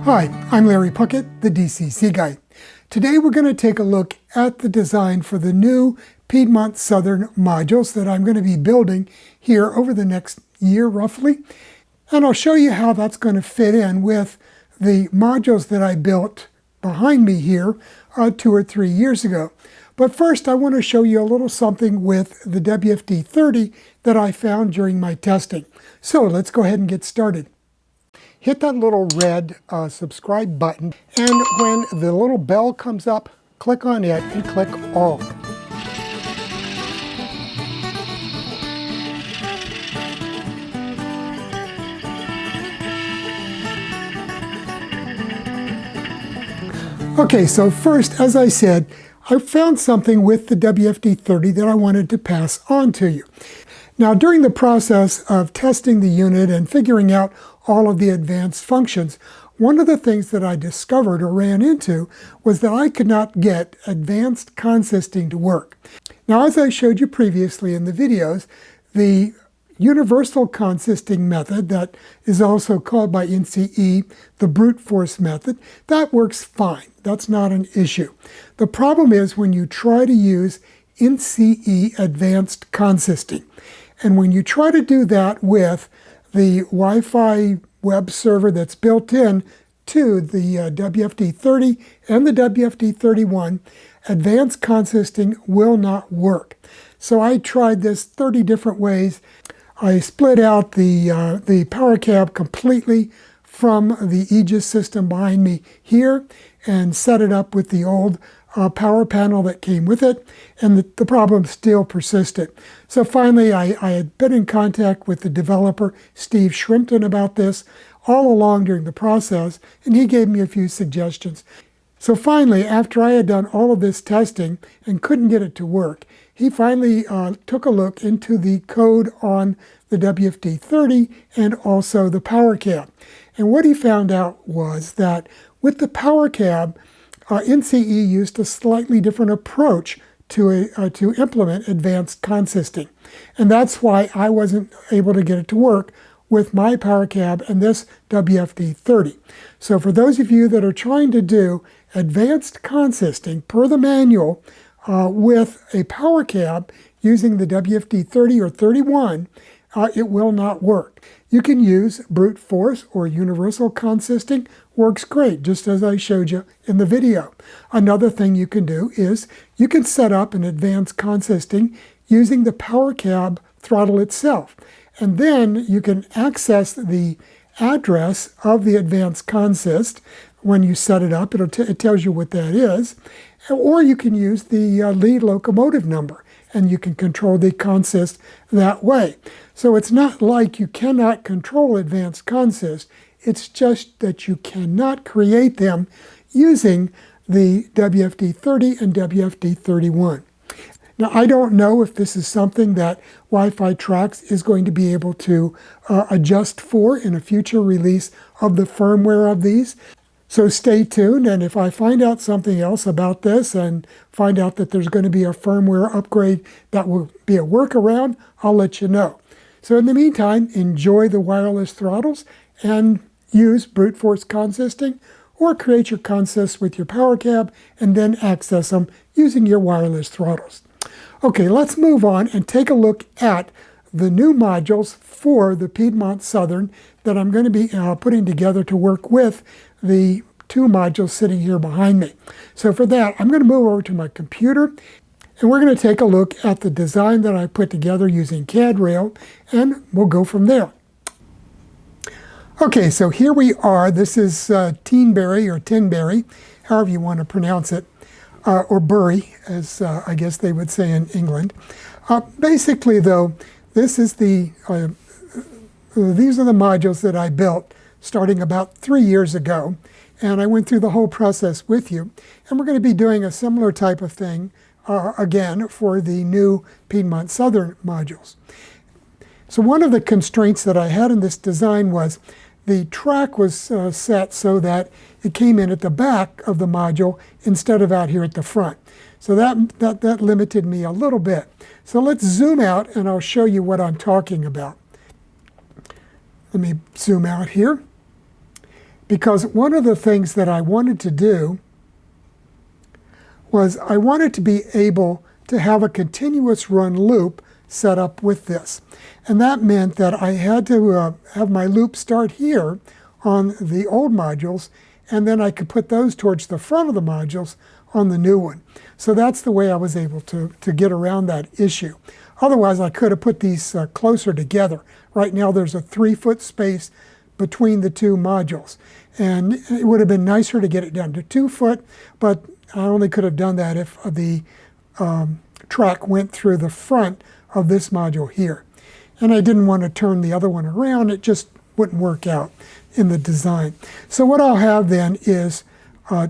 Hi, I'm Larry Puckett, the DCC guy. Today we're going to take a look at the design for the new Piedmont Southern modules that I'm going to be building here over the next year roughly. And I'll show you how that's going to fit in with the modules that I built behind me here 2 or 3 years ago. But first I want to show you a little something with the WFD30 that I found during my testing. So let's go ahead and get started. Hit that little red subscribe button, and when the little bell comes up, click on it and click all. Okay, so first, as I said, I found something with the WFD30 that I wanted to pass on to you. Now, during the process of testing the unit and figuring out all of the advanced functions, one of the things that I discovered or ran into was that I could not get advanced consisting to work. Now, as I showed you previously in the videos, the universal consisting method, that is also called by NCE the brute force method, that works fine. That's not an issue. The problem is when you try to use NCE advanced consisting. And when you try to do that with the Wi-Fi web server that's built in to the WFD30 and the WFD31, advanced consisting will not work. So I tried this 30 different ways. I split out the power cab completely from the Aegis system behind me here and set it up with the old power panel that came with it, and the problem still persisted. So finally, I had been in contact with the developer, Steve Shrimpton, about this all along during the process, and he gave me a few suggestions. So finally, after I had done all of this testing and couldn't get it to work, he finally took a look into the code on the WFD30 and also the power cab. And what he found out was that with the power cab, NCE used a slightly different approach to implement advanced consisting. And that's why I wasn't able to get it to work with my power cab and this WFD30. So for those of you that are trying to do advanced consisting per the manual with a power cab using the WFD30 or 31, it will not work. You can use brute force or universal consisting. Works great, just as I showed you in the video. Another thing you can do is you can set up an advanced consisting using the power cab throttle itself. And then you can access the address of the advanced consist. When you set it up, it tells you what that is. Or you can use the lead locomotive number, and you can control the consist that way. So it's not like you cannot control advanced consist. It's just that you cannot create them using the WFD30 and WFD31. Now, I don't know if this is something that Wi-Fi Tracks is going to be able to adjust for in a future release of the firmware of these. So stay tuned, and if I find out something else about this and find out that there's going to be a firmware upgrade that will be a workaround, I'll let you know. So in the meantime, enjoy the wireless throttles and use brute force consisting, or create your consists with your power cab and then access them using your wireless throttles. Okay, let's move on and take a look at the new modules for the Piedmont Southern that I'm going to be putting together to work with the two modules sitting here behind me. So for that, I'm going to move over to my computer, and we're going to take a look at the design that I put together using CAD Rail, and we'll go from there. Okay, so here we are. This is Teignbury or Teignbury, however you want to pronounce it, or Bury, as I guess they would say in England. Basically, though, this is these are the modules that I built starting about 3 years ago, and I went through the whole process with you. And we're going to be doing a similar type of thing again for the new Piedmont Southern modules. So one of the constraints that I had in this design was the track was set so that it came in at the back of the module instead of out here at the front. So that limited me a little bit. So let's zoom out and I'll show you what I'm talking about. Let me zoom out here. because one of the things that I wanted to do was I wanted to be able to have a continuous run loop set up with this. And that meant that I had to have my loop start here on the old modules, and then I could put those towards the front of the modules on the new one. So that's the way I was able to get around that issue. Otherwise, I could have put these closer together. Right now, there's a 3-foot space between the two modules. And it would have been nicer to get it down to 2 foot, but I only could have done that if the track went through the front of this module here. And I didn't want to turn the other one around. It just wouldn't work out in the design. So what I'll have then is a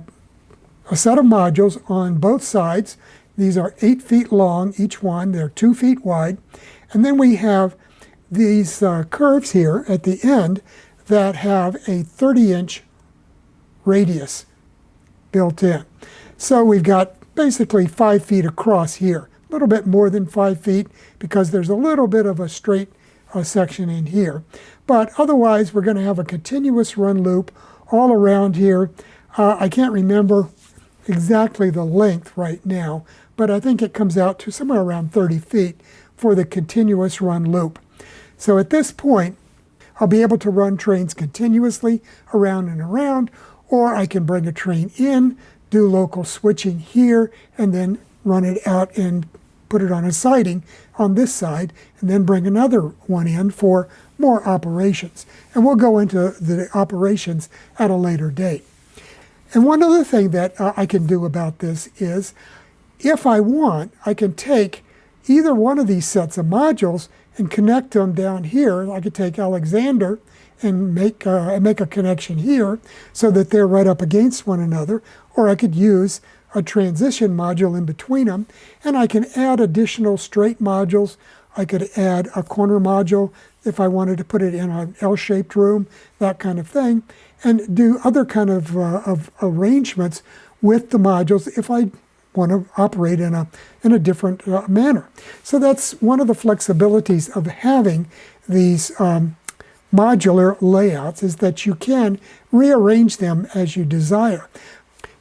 set of modules on both sides. These are 8 feet long, each one. They're 2 feet wide. And then we have these curves here at the end that have a 30-inch radius built in. So we've got basically 5 feet across here, a little bit more than 5 feet because there's a little bit of a straight section in here. But otherwise, we're going to have a continuous run loop all around here. I can't remember exactly the length right now, but I think it comes out to somewhere around 30 feet for the continuous run loop. So at this point, I'll be able to run trains continuously around and around, or I can bring a train in, do local switching here, and then run it out and put it on a siding on this side, and then bring another one in for more operations. And we'll go into the operations at a later date. And one other thing that I can do about this is, if I want, I can take either one of these sets of modules and connect them down here. I could take Alexander and make a connection here so that they're right up against one another, or I could use a transition module in between them, and I can add additional straight modules. I could add a corner module if I wanted to put it in an L-shaped room, that kind of thing, and do other kind of arrangements with the modules if I want to operate in a different manner. So that's one of the flexibilities of having these modular layouts, is that you can rearrange them as you desire.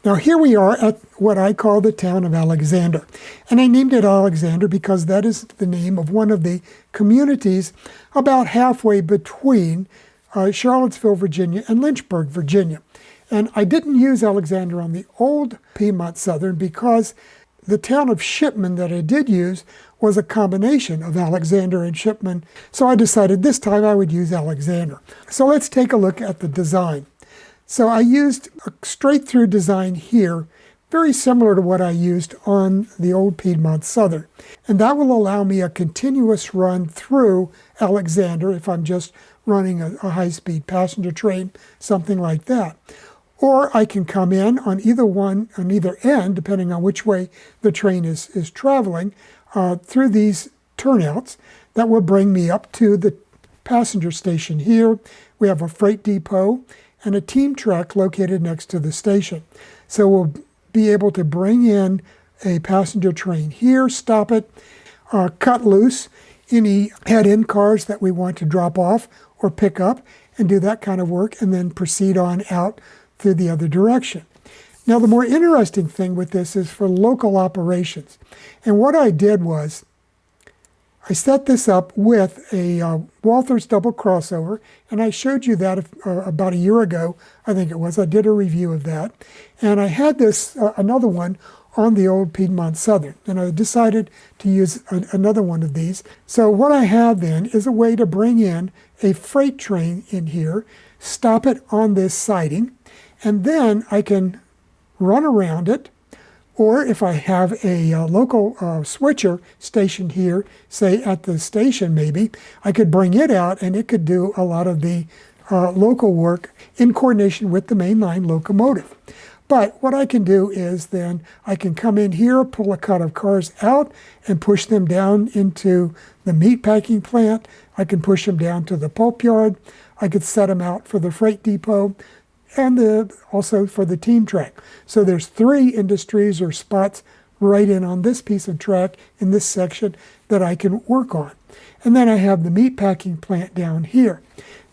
Now here we are at what I call the town of Alexander. And I named it Alexander because that is the name of one of the communities about halfway between Charlottesville, Virginia and Lynchburg, Virginia. And I didn't use Alexander on the old Piedmont Southern because the town of Shipman that I did use was a combination of Alexander and Shipman. So I decided this time I would use Alexander. So let's take a look at the design. So I used a straight through design here, very similar to what I used on the old Piedmont Southern. And that will allow me a continuous run through Alexander if I'm just running a high-speed passenger train, something like that. Or I can come in on either end, depending on which way the train is traveling, through these turnouts that will bring me up to the passenger station here. We have a freight depot and a team track located next to the station. So we'll be able to bring in a passenger train here, stop it, cut loose any head-in cars that we want to drop off or pick up, and do that kind of work, and then proceed on out through the other direction. Now, the more interesting thing with this is for local operations. And what I did was, I set this up with a Walther's double crossover, and I showed you that about a year ago, I think it was. I did a review of that. And I had this, another one on the old Piedmont Southern, and I decided to use another one of these. So what I have then is a way to bring in a freight train in here, stop it on this siding, and then I can run around it. Or if I have a local switcher stationed here, say at the station maybe, I could bring it out and it could do a lot of the local work in coordination with the mainline locomotive. But what I can do is then I can come in here, pull a cut of cars out and push them down into the meatpacking plant. I can push them down to the pulp yard. I could set them out for the freight depot and also for the team track. So there's 3 industries or spots right in on this piece of track in this section that I can work on. And then I have the meatpacking plant down here.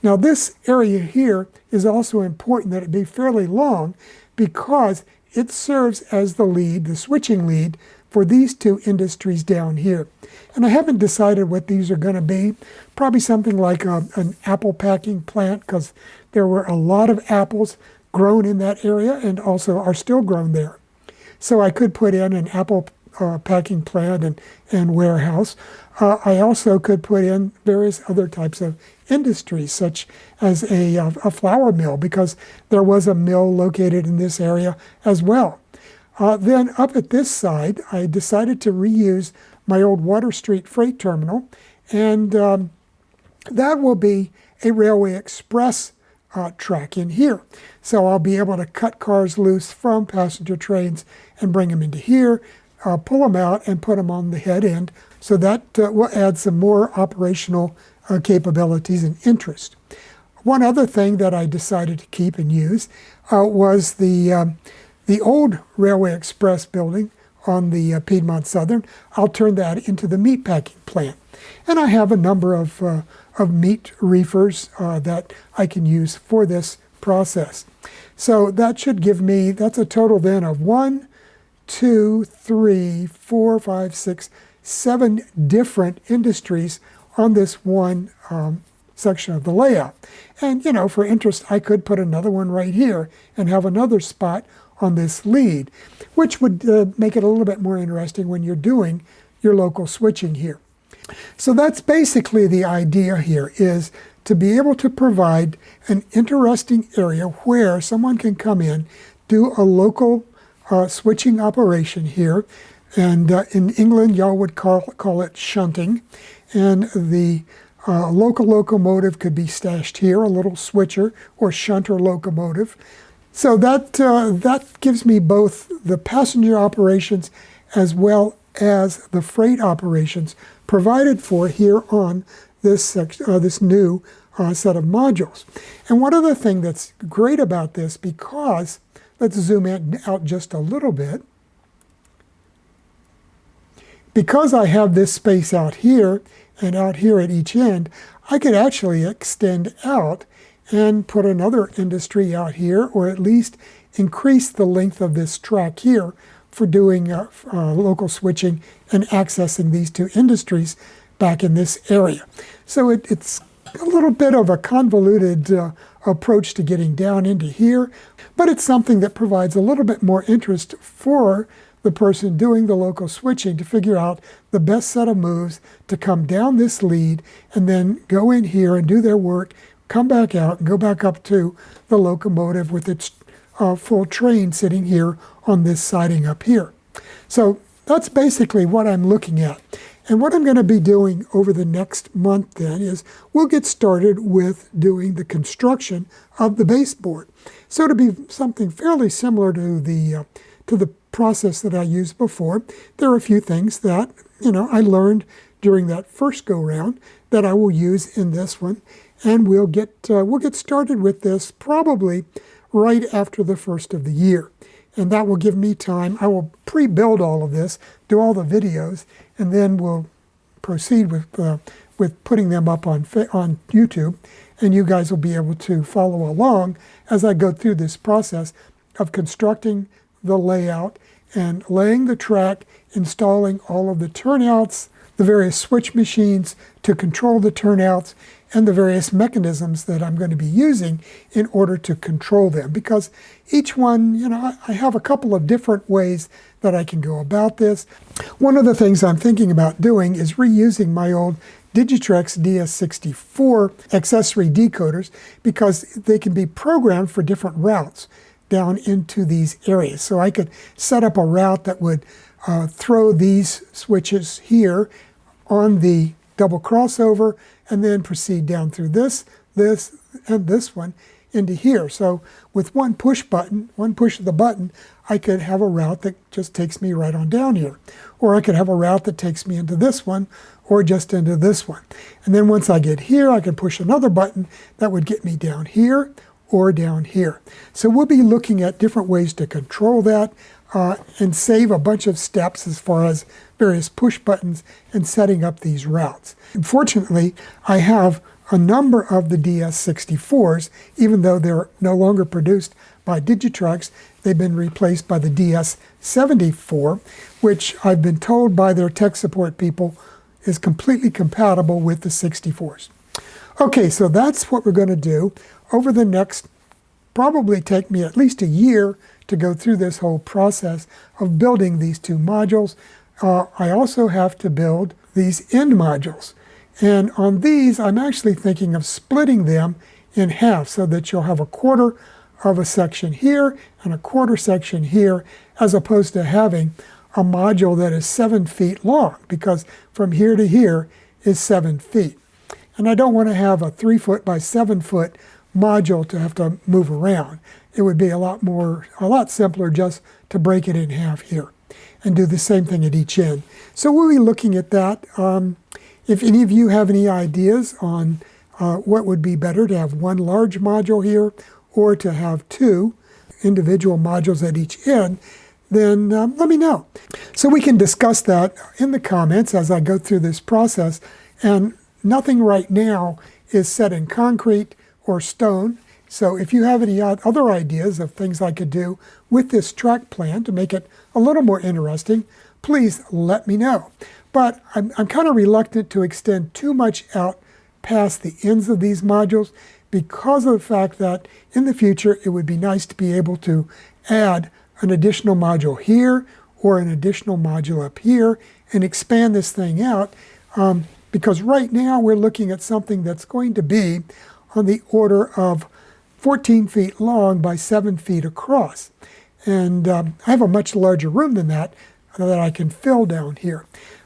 Now this area here is also important that it be fairly long because it serves as the lead, the switching lead, for these two industries down here. And I haven't decided what these are going to be. Probably something like an apple packing plant, because there were a lot of apples grown in that area and also are still grown there. So I could put in an apple packing plant and warehouse. I also could put in various other types of industries, such as a flour mill, because there was a mill located in this area as well. Then up at this side, I decided to reuse my old Water Street freight terminal, and that will be a Railway Express track in here. So I'll be able to cut cars loose from passenger trains and bring them into here, pull them out and put them on the head end. So that will add some more operational capabilities and interest. One other thing that I decided to keep and use was the old Railway Express building on the Piedmont Southern. I'll turn that into the meat packing plant. And I have a number of meat reefers that I can use for this process. So that should give me, that's a total then of 1, 2, 3, 4, 5, 6, 7 different industries on this one section of the layout. And, you know, for interest, I could put another one right here and have another spot on this lead, which would make it a little bit more interesting when you're doing your local switching here. So that's basically the idea here, is to be able to provide an interesting area where someone can come in, do a local switching operation here. And in England, y'all would call it shunting. And the local locomotive could be stashed here, a little switcher or shunter locomotive. So that gives me both the passenger operations as well as the freight operations provided for here on this this new set of modules. And one other thing that's great about this, because let's zoom out just a little bit. Because I have this space out here and out here at each end, I could actually extend out and put another industry out here, or at least increase the length of this track here for doing local switching and accessing these two industries back in this area. So it's a little bit of a convoluted approach to getting down into here, but it's something that provides a little bit more interest for the person doing the local switching to figure out the best set of moves to come down this lead and then go in here and do their work, come back out and go back up to the locomotive with its full train sitting here on this siding up here. So that's basically what I'm looking at. And what I'm going to be doing over the next month then is we'll get started with doing the construction of the baseboard. So it'll be something fairly similar to the process that I used before. There are a few things that, you know, I learned during that first go round that I will use in this one. And we'll get started with this probably right after the first of the year. And that will give me time. I will pre-build all of this, do all the videos, and then we'll proceed with putting them up on YouTube. And you guys will be able to follow along as I go through this process of constructing the layout and laying the track, installing all of the turnouts, the various switch machines to control the turnouts, and the various mechanisms that I'm going to be using in order to control them. Because each one, you know, I have a couple of different ways that I can go about this. One of the things I'm thinking about doing is reusing my old Digitrex DS64 accessory decoders, because they can be programmed for different routes down into these areas. So I could set up a route that would throw these switches here on the double crossover and then proceed down through this, and this one into here. So with one push of the button, I could have a route that just takes me right on down here. Or I could have a route that takes me into this one or just into this one. And then once I get here, I can push another button that would get me down here or down here. So we'll be looking at different ways to control that and save a bunch of steps as far as various push buttons and setting up these routes. Unfortunately, I have a number of the DS64s, even though they're no longer produced by Digitrax. They've been replaced by the DS74, which I've been told by their tech support people is completely compatible with the 64s. Okay, so that's what we're going to do. Over the next, probably take me at least a year to go through this whole process of building these two modules. I also have to build these end modules. And on these, I'm actually thinking of splitting them in half so that you'll have a quarter of a section here and a quarter section here, as opposed to having a module that is 7 feet long, because from here to here is 7 feet. And I don't want to have a 3 foot by 7 foot module to have to move around. It would be a lot simpler just to break it in half here and do the same thing at each end. So we'll be looking at that. If any of you have any ideas on what would be better, to have one large module here or to have two individual modules at each end, then let me know. So we can discuss that in the comments as I go through this process. And nothing right now is set in concrete or stone. So if you have any other ideas of things I could do with this track plan to make it a little more interesting, please let me know. But I'm kind of reluctant to extend too much out past the ends of these modules because of the fact that in the future it would be nice to be able to add an additional module here or an additional module up here and expand this thing out, because right now we're looking at something that's going to be on the order of 14 feet long by 7 feet across. And I have a much larger room than that I can fill down here.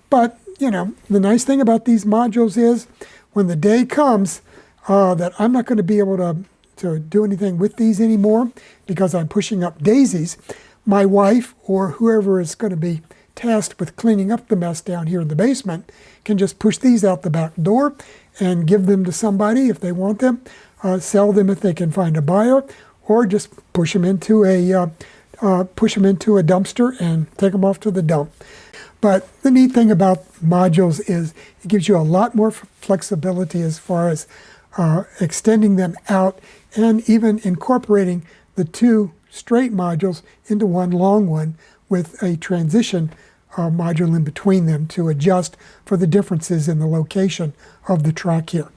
But, you know, the nice thing about these modules is when the day comes that I'm not going to be able to do anything with these anymore because I'm pushing up daisies, my wife or whoever is going to be tasked with cleaning up the mess down here in the basement can just push these out the back door and give them to somebody if they want them, sell them if they can find a buyer, or just push them into a dumpster and take them off to the dump. But the neat thing about modules is it gives you a lot more flexibility as far as extending them out and even incorporating the two straight modules into one long one with a transition module in between them to adjust for the differences in the location of the track here.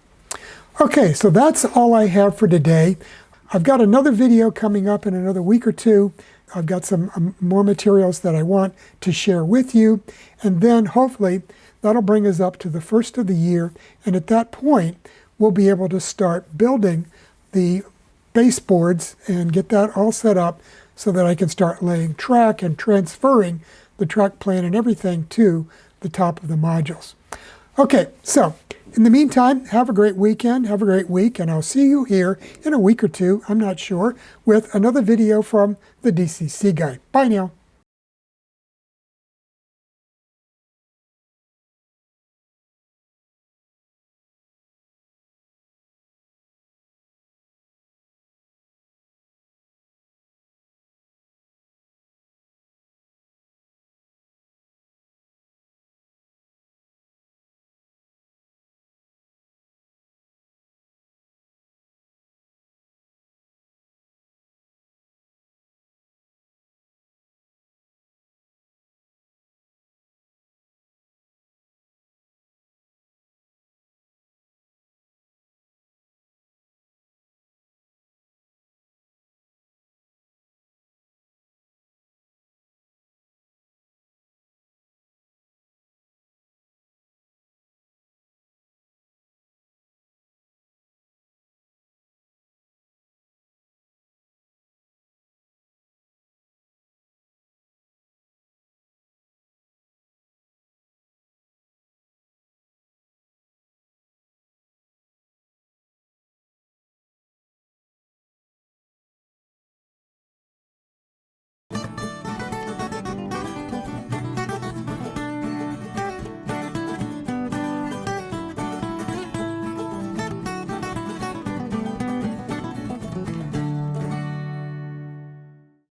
Okay, so that's all I have for today. I've got another video coming up in another week or two. I've got some more materials that I want to share with you, and then hopefully that'll bring us up to the first of the year, and at that point we'll be able to start building the baseboards and get that all set up so that I can start laying track and transferring the track plan and everything to the top of the modules. Okay, so in the meantime, have a great weekend, have a great week, and I'll see you here in a week or two, I'm not sure, with another video from the DCC Guy. Bye now.